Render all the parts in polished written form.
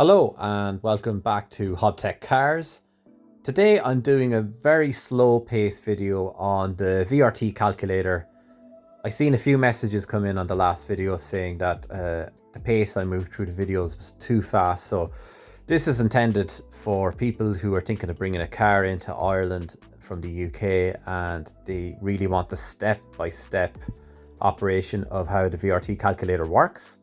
Hello and welcome back to HobTech Cars. Today I'm doing a very slow paced video on the VRT Calculator. I seen a few messages come in on the last video saying that the pace I moved through the videos was too fast. So this is intended for people who are thinking of bringing a car into Ireland from the UK and they really want the step-by-step operation of how the VRT Calculator works.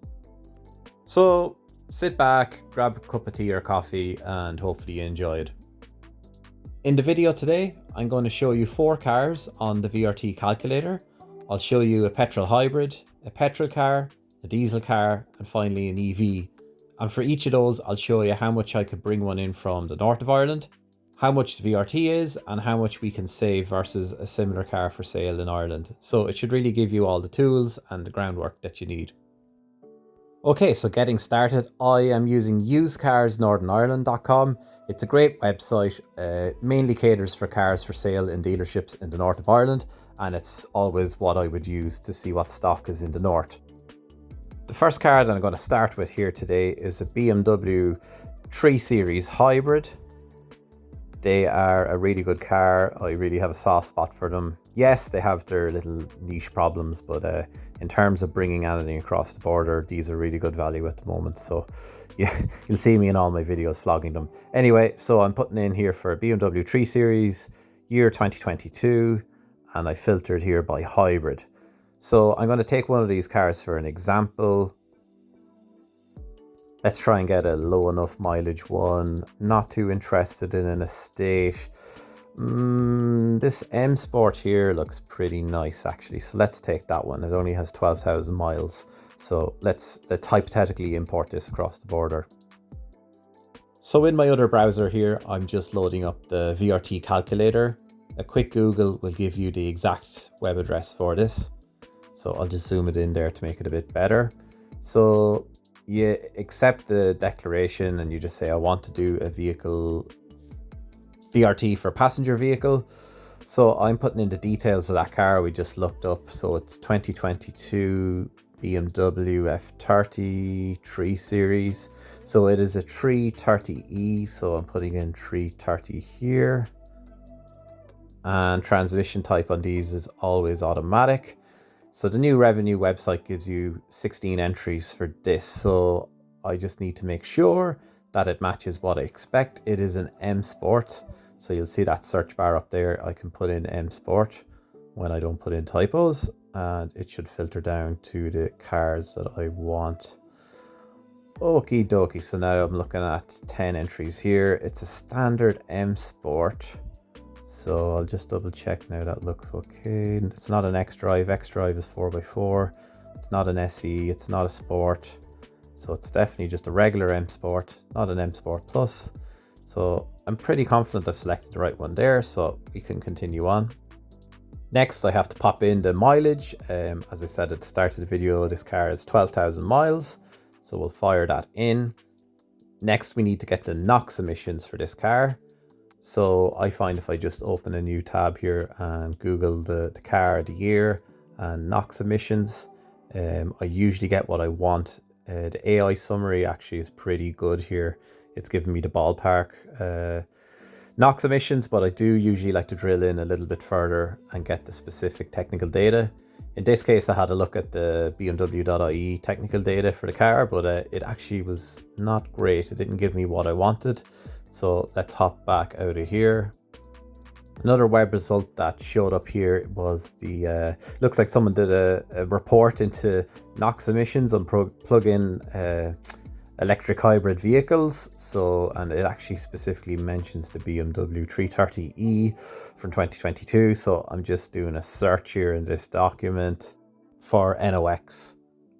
So sit back, grab a cup of tea or coffee, and hopefully you enjoyed. In the video today, I'm going to show you 4 cars on the VRT Calculator. I'll show you a petrol hybrid, a petrol car, a diesel car, and finally an EV. And for each of those, I'll show you how much I could bring one in from the north of Ireland, how much the VRT is, and how much we can save versus a similar car for sale in Ireland. So it should really give you all the tools and the groundwork that you need. Okay, so getting started, I am using usecarsnorthernireland.com. It's a great website, mainly caters for cars for sale in dealerships in the north of Ireland, and it's always what I would use to see what stock is in the north. The first car that I'm going to start with here today is a BMW 3 Series Hybrid. They are a really good car. I really have a soft spot for them. Yes, they have their little niche problems, but in terms of bringing anything across the border, these are really good value at the moment. So yeah, you'll see me in all my videos flogging them. Anyway, so I'm putting in here for a BMW 3 Series, year 2022, and I filtered here by hybrid. So I'm going to take one of these cars for an example. Let's try and get a low enough mileage one. Not too interested in an estate. This M Sport here looks pretty nice actually. So let's take that one. It only has 12,000 miles. So let's hypothetically import this across the border. So in my other browser here, I'm just loading up the VRT Calculator. A quick Google will give you the exact web address for this. So I'll just zoom it in there to make it a bit better. So you accept the declaration and you just say, I want to do a vehicle VRT for passenger vehicle. So I'm putting in the details of that car we just looked up. So it's 2022 BMW F30 3 Series. So it is a 330e. So I'm putting in 330 here. And transmission type on these is always automatic. So the new Revenue website gives you 16 entries for this. So I just need to make sure that it matches what I expect. It is an M Sport. So you'll see that search bar up there. I can put in M Sport when I don't put in typos, and it should filter down to the cars that I want. Okie dokie. So now I'm looking at 10 entries here. It's a standard M Sport. So I'll just double check now that looks okay. It's not an X-Drive. X-Drive is 4x4. It's not an SE. It's not a Sport. So it's definitely just a regular M Sport, not an M Sport Plus. So I'm pretty confident I've selected the right one there. So we can continue on. Next, I have to pop in the mileage. As I said at the start of the video, this car is 12,000 miles. So we'll fire that in. Next, we need to get the NOx emissions for this car. So I find if I just open a new tab here and Google the car, the year and NOx emissions, I usually get what I want. The AI summary actually is pretty good here. It's giving me the ballpark NOx emissions, but I do usually like to drill in a little bit further and get the specific technical data. In this case, I had a look at the BMW.ie technical data for the car, but it actually was not great. It didn't give me what I wanted. So let's hop back out of here. Another web result that showed up here was the, looks like someone did a report into NOx emissions on plug-in electric hybrid vehicles. So, and it actually specifically mentions the BMW 330e from 2022. So I'm just doing a search here in this document for NOx.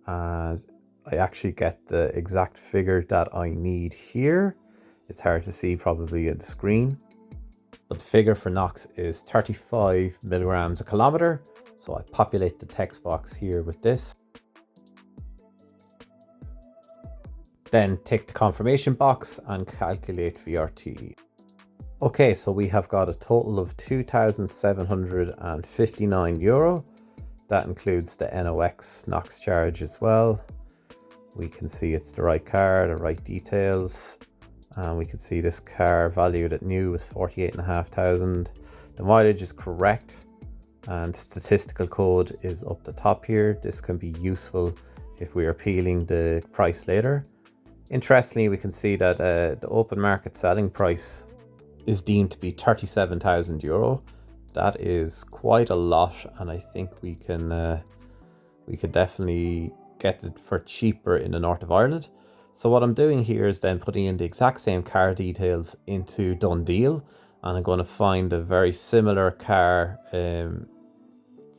And I actually get the exact figure that I need here. It's hard to see probably on the screen, but the figure for NOx is 35 milligrams a kilometer. So I populate the text box here with this. Then tick the confirmation box and calculate VRT. Okay, so we have got a total of €2,759. That includes the NOx charge as well. We can see it's the right car, the right details. And we can see this car valued at new was 48,500. The mileage is correct. And statistical code is up the top here. This can be useful if we are peeling the price later. Interestingly, we can see that the open market selling price is deemed to be 37,000 euro. That is quite a lot, and I think we could definitely get it for cheaper in the north of Ireland. So what I'm doing here is then putting in the exact same car details into Done Deal, and I'm going to find a very similar car,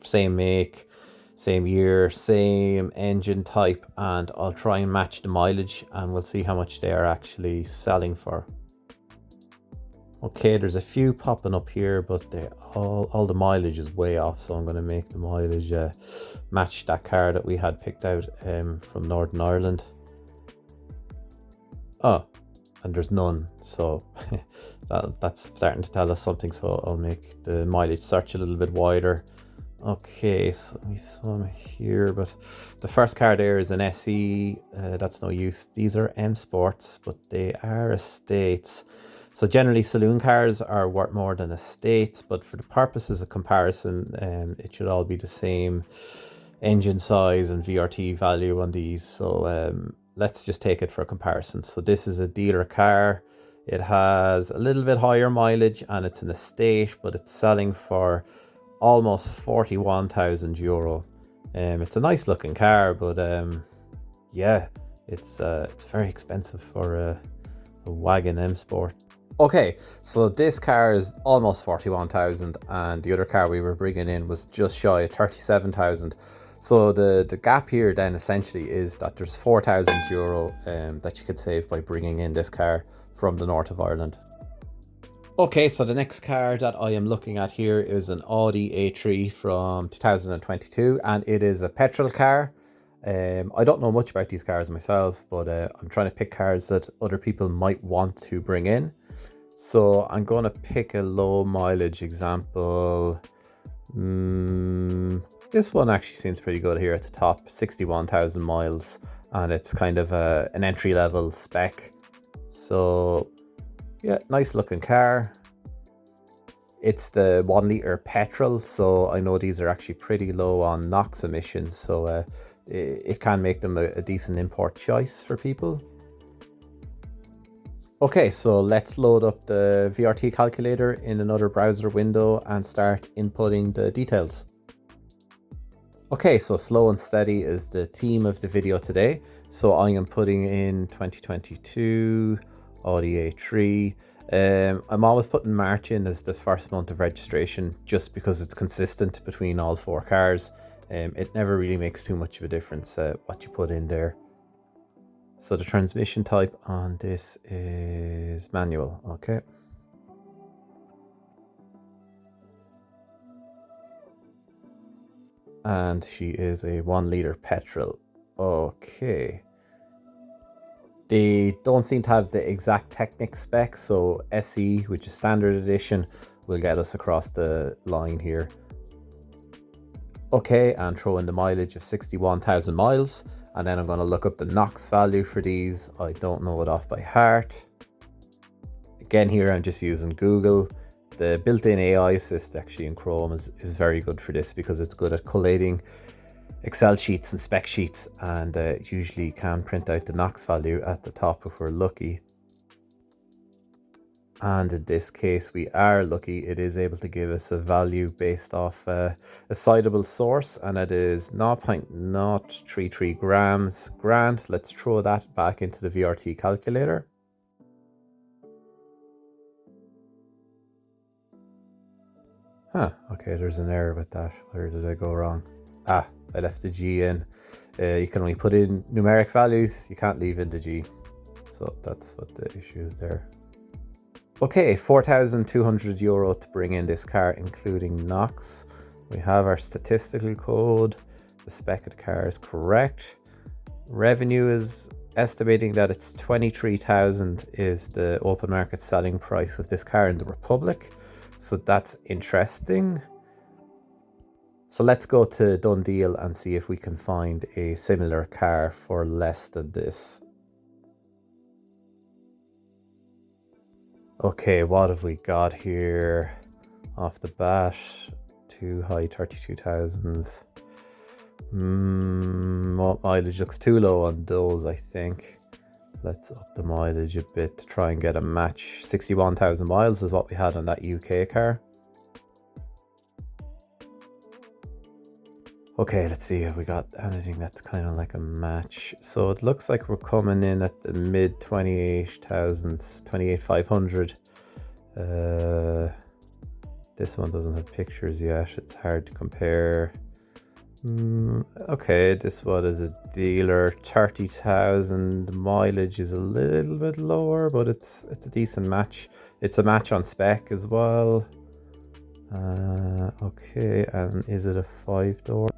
same make, same year, same engine type, and I'll try and match the mileage, and we'll see how much they are actually selling for. Okay, there's a few popping up here, but all the mileage is way off, so I'm going to make the mileage match that car that we had picked out from Northern Ireland. Oh, and there's none, so that's starting to tell us something, so I'll make the mileage search a little bit wider. Okay, so we saw them here, but the first car there is an SE. That's no use. These are M Sports, but they are estates. So generally saloon cars are worth more than estates, but for the purposes of comparison, it should all be the same engine size and VRT value on these. So let's just take it for comparison. So this is a dealer car. It has a little bit higher mileage and it's an estate, but it's selling for almost 41,000 euro. It's a nice looking car, but yeah, it's very expensive for a wagon M Sport. Okay, so this car is almost 41,000 and the other car we were bringing in was just shy of 37,000. So the gap here then essentially is that there's 4,000 euro that you could save by bringing in this car from the north of Ireland. Okay, so the next car that I am looking at here is an Audi A3 from 2022, and it is a petrol car. I don't know much about these cars myself, but I'm trying to pick cars that other people might want to bring in. So I'm going to pick a low mileage example. This one actually seems pretty good here at the top, 61,000 miles, and it's kind of an entry level spec. So yeah, nice looking car. It's the 1 litre petrol, so I know these are actually pretty low on NOx emissions, so it can make them a decent import choice for people. Okay, so let's load up the VRT calculator in another browser window and start inputting the details. Okay, so slow and steady is the theme of the video today. So I am putting in 2022 Audi A3. I'm always putting March in as the first month of registration just because it's consistent between all four cars. It never really makes too much of a difference what you put in there. So the transmission type on this is manual, okay. And she is a 1 litre petrol, okay. They don't seem to have the exact Technic spec, so SE, which is standard edition, will get us across the line here. Okay, and throw in the mileage of 61,000 miles. And then I'm going to look up the NOx value for these. I don't know it off by heart. Again, here I'm just using Google. The built-in AI assist actually in Chrome is very good for this because it's good at collating Excel sheets and spec sheets, and it usually can print out the NOx value at the top if we're lucky. And in this case we are lucky. It is able to give us a value based off a citable source, and it is 0.033 grams. Grand. Let's throw that back into the VRT calculator. Okay, there's an error with that. Where did I go wrong? I left the G in. You can only put in numeric values, you can't leave in the G. So that's what the issue is there. Okay, 4,200 euro to bring in this car, including NOx. We have our statistical code. The spec of the car is correct. Revenue is estimating that it's 23,000 is the open market selling price of this car in the Republic. So that's interesting. So let's go to Done Deal and see if we can find a similar car for less than this. Okay, what have we got here off the bat? Too high, 32,000s. Mileage looks too low on those, I think. Let's up the mileage a bit to try and get a match. 61,000 miles is what we had on that UK car. Okay, let's see if we got anything that's kind of like a match. So it looks like we're coming in at the mid 28,000s, 28,500. This one doesn't have pictures yet. It's hard to compare. Okay, this one is a dealer. 30,000 mileage is a little bit lower, but it's a decent match. It's a match on spec as well. Okay, and is it a 5-door?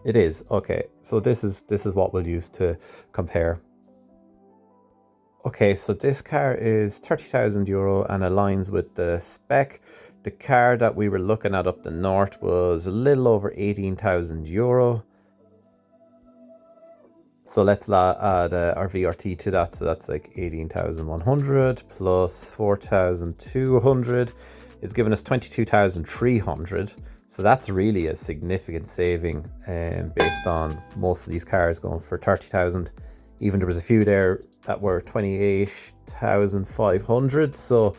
It is. Okay, so this is what we'll use to compare. Okay, so this car is 30,000 euro and aligns with the spec. The car that we were looking at up the north was a little over 18,000 euro. So let's add our VRT to that. So that's like 18,100 plus 4,200 is giving us 22,300. So that's really a significant saving based on most of these cars going for 30,000. Even there was a few there that were 28,500. So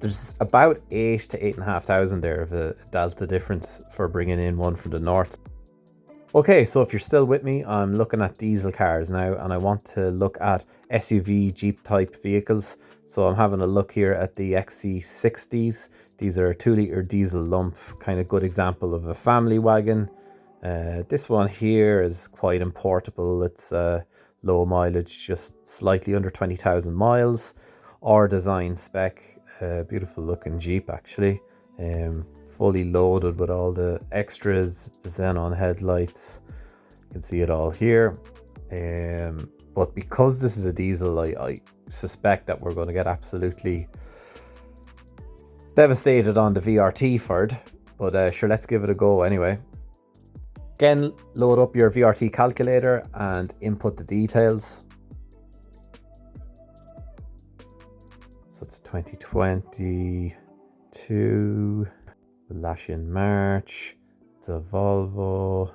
there's about 8 to 8,500 there of a delta difference for bringing in one from the north. Okay, so if you're still with me, I'm looking at diesel cars now, and I want to look at SUV Jeep type vehicles. So I'm having a look here at the XC60s. These are 2-litre diesel lump, kind of good example of a family wagon. This one here is quite importable. It's low mileage, just slightly under 20,000 miles. R design spec, beautiful looking Jeep actually. Fully loaded with all the extras, the xenon headlights. You can see it all here. But because this is a diesel, I suspect that we're going to get absolutely devastated on the VRT for it. But sure, let's give it a go anyway. Again, load up your VRT calculator and input the details. So it's 2022. Lash in March. It's a Volvo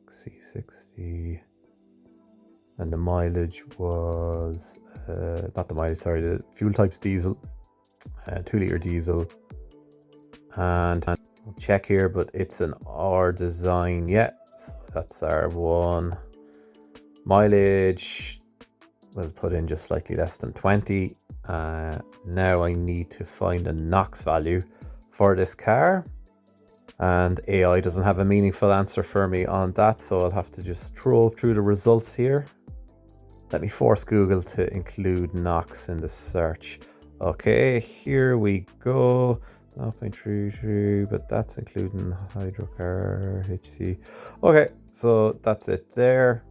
C60, and the mileage was not the mileage, sorry, the fuel type's diesel, 2-litre diesel, and we'll check here, but it's an R design. Yeah, so that's our one. Mileage we'll put in just slightly less than 20. Now I need to find a NOx value for this car, and AI doesn't have a meaningful answer for me on that, so I'll have to just troll through the results here. Let me force Google to include NOx in the search. Okay, here we go. 0.33, but that's including hydrocar, HC. Okay, so that's it there.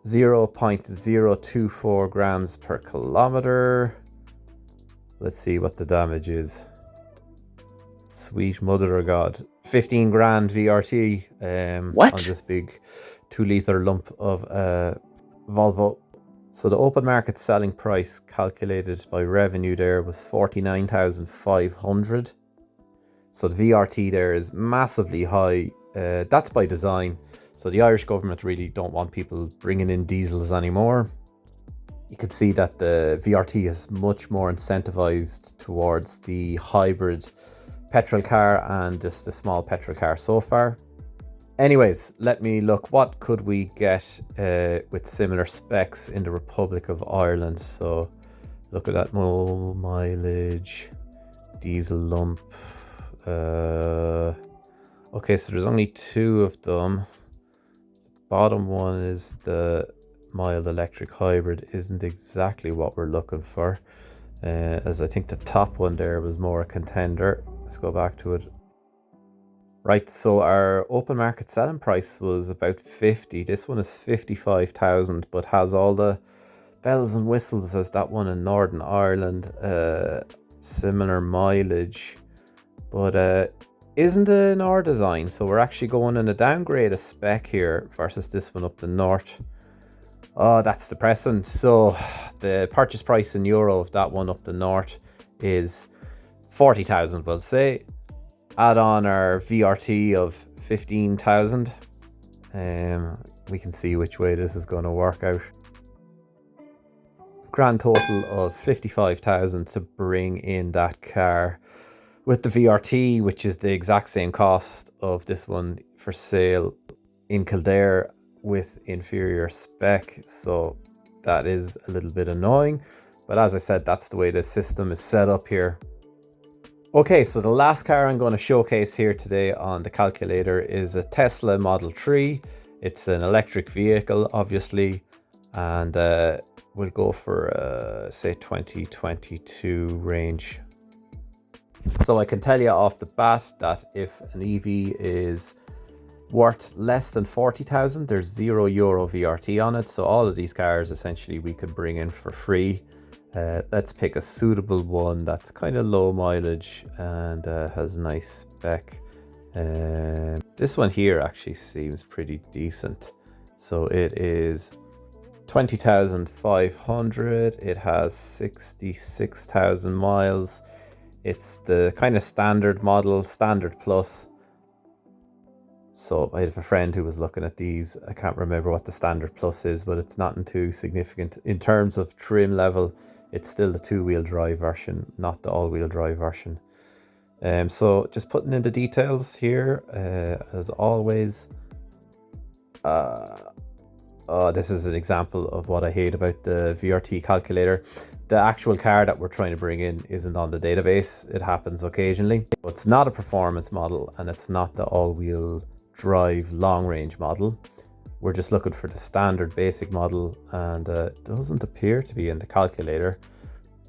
0.024 grams per kilometer. Let's see what the damage is. Sweet mother of God. 15 grand VRT on this big 2-litre lump of Volvo. So the open market selling price calculated by Revenue there was 49,500. So the VRT there is massively high. That's by design. So the Irish government really don't want people bringing in diesels anymore. You can see that the VRT is much more incentivized towards the hybrid petrol car and just the small petrol car so far. Anyways, let me look. What could we get with similar specs in the Republic of Ireland? So look at that mileage, diesel lump. Okay, so there's only two of them. Bottom one is the mild electric hybrid, isn't exactly what we're looking for, as I think the top one there was more a contender. Let's go back to it. Right, so our open market selling price was about 50. This one is 55,000, but has all the bells and whistles as that one in Northern Ireland. similar mileage, but isn't an R design, so we're actually going in a downgrade of spec here versus this one up the north. Oh, that's depressing. So the purchase price in euro of that one up the north is 40,000, we'll say. Add on our VRT of 15,000. We can see which way this is going to work out. Grand total of 55,000 to bring in that car with the VRT, which is the exact same cost of this one for sale in Kildare with inferior spec. So that is a little bit annoying, but as I said, that's the way the system is set up here. Okay, so the last car I'm going to showcase here today on the calculator is a Tesla Model 3. It's an electric vehicle, obviously, and we'll go for say 2022 range. So I can tell you off the bat that if an EV is worth less than 40,000, there's €0 VRT on it. So all of these cars essentially we could bring in for free. Let's pick a suitable one that's kind of low mileage and has a nice spec. This one here actually seems pretty decent. So it is 20,500. It has 66,000 miles. It's the kind of standard model, standard plus. So I have a friend who was looking at these. I can't remember what the standard plus is, but it's not too significant in terms of trim level. It's still the two-wheel drive version, not the all-wheel drive version. So just putting in the details here, as always. This is an example of what I hate about the VRT calculator. The actual car that we're trying to bring in isn't on the database. It happens occasionally. It's not a performance model, and it's not the all-wheel drive long-range model. We're just looking for the standard basic model, and it doesn't appear to be in the calculator.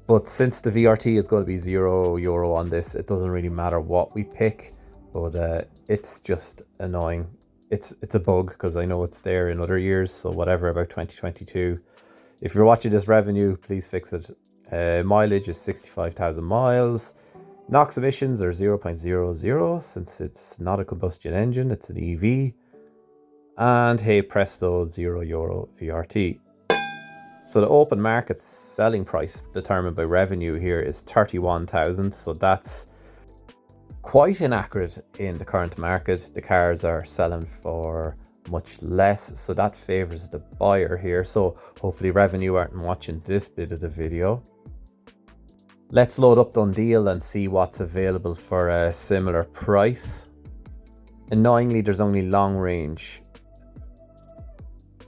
But since the VRT is going to be €0 on this, it doesn't really matter what we pick. But it's just annoying. It's a bug because I know it's there in other years. So whatever about 2022. If you're watching this Revenue, please fix it. Mileage is 65,000 miles. NOx emissions are 0.00 since it's not a combustion engine, it's an EV. And hey presto, €0 VRT. So the open market selling price determined by Revenue here is 31,000. So that's quite inaccurate in the current market. The cars are selling for much less, so that favors the buyer here. So hopefully Revenue aren't watching this bit of the video. Let's load up Dundeel and see what's available for a similar price. Annoyingly, there's only long range,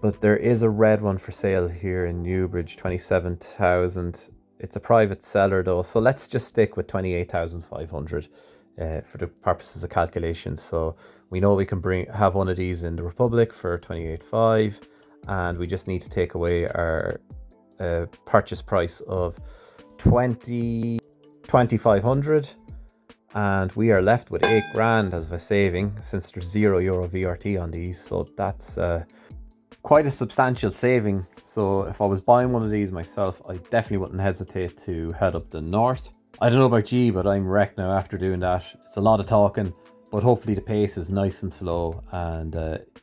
but there is a red one for sale here in Newbridge, 27,000. It's a private seller though, so let's just stick with 28,500 for the purposes of calculation. So we know we can have one of these in the Republic for 28,500, and we just need to take away our purchase price of 20,500, and we are left with 8 grand as a saving since there's €0 VRT on these. So that's quite a substantial saving. So if I was buying one of these myself, I definitely wouldn't hesitate to head up the north. I don't know about you, but I'm wrecked now after doing that. It's a lot of talking, but hopefully the pace is nice and slow, and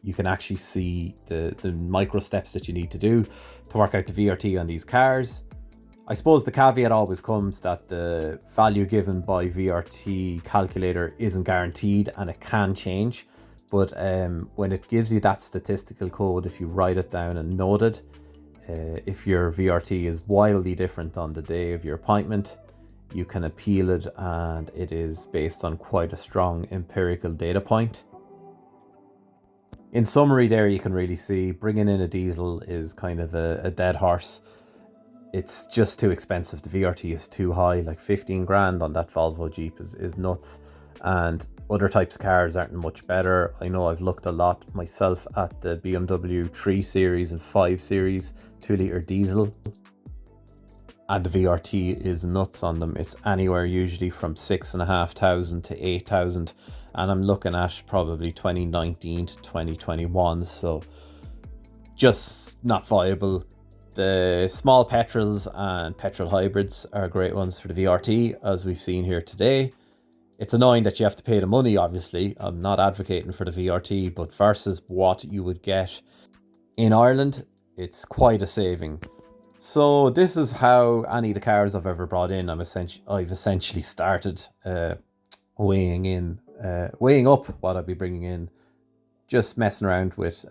you can actually see the micro steps that you need to do to work out the VRT on these cars. I suppose the caveat always comes that the value given by VRT calculator isn't guaranteed and it can change. But when it gives you that statistical code, if you write it down and note it, if your VRT is wildly different on the day of your appointment, you can appeal it, and it is based on quite a strong empirical data point. In summary there, you can really see bringing in a diesel is kind of a dead horse. It's just too expensive. The VRT is too high, like 15 grand on that Volvo Jeep is nuts. And other types of cars aren't much better. I know I've looked a lot myself at the BMW 3 Series and 5 Series 2-litre diesel, and the VRT is nuts on them. It's anywhere usually from 6,500 to 8,000, and I'm looking at probably 2019 to 2021. So just not viable. The small petrols and petrol hybrids are great ones for the VRT, as we've seen here today. It's annoying that you have to pay the money, obviously. I'm not advocating for the VRT, but versus what you would get in Ireland, it's quite a saving. So this is how any of the cars I've ever brought in, I've essentially started weighing up what I'd be bringing in, just messing around with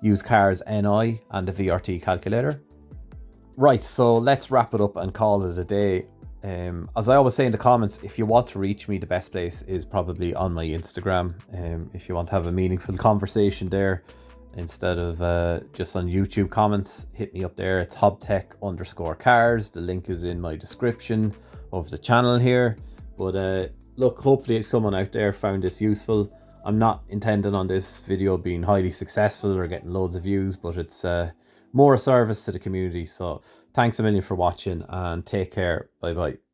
used cars NI and the VRT calculator. Right, so let's wrap it up and call it a day. As I always say in the comments, if you want to reach me, the best place is probably on my Instagram. If you want to have a meaningful conversation there, instead of just on YouTube comments, hit me up there. It's hobtech_cars. The link is in my description of the channel here. But look, hopefully someone out there found this useful. I'm not intending on this video being highly successful or getting loads of views, but it's more a service to the community. So thanks a million for watching and take care. Bye bye.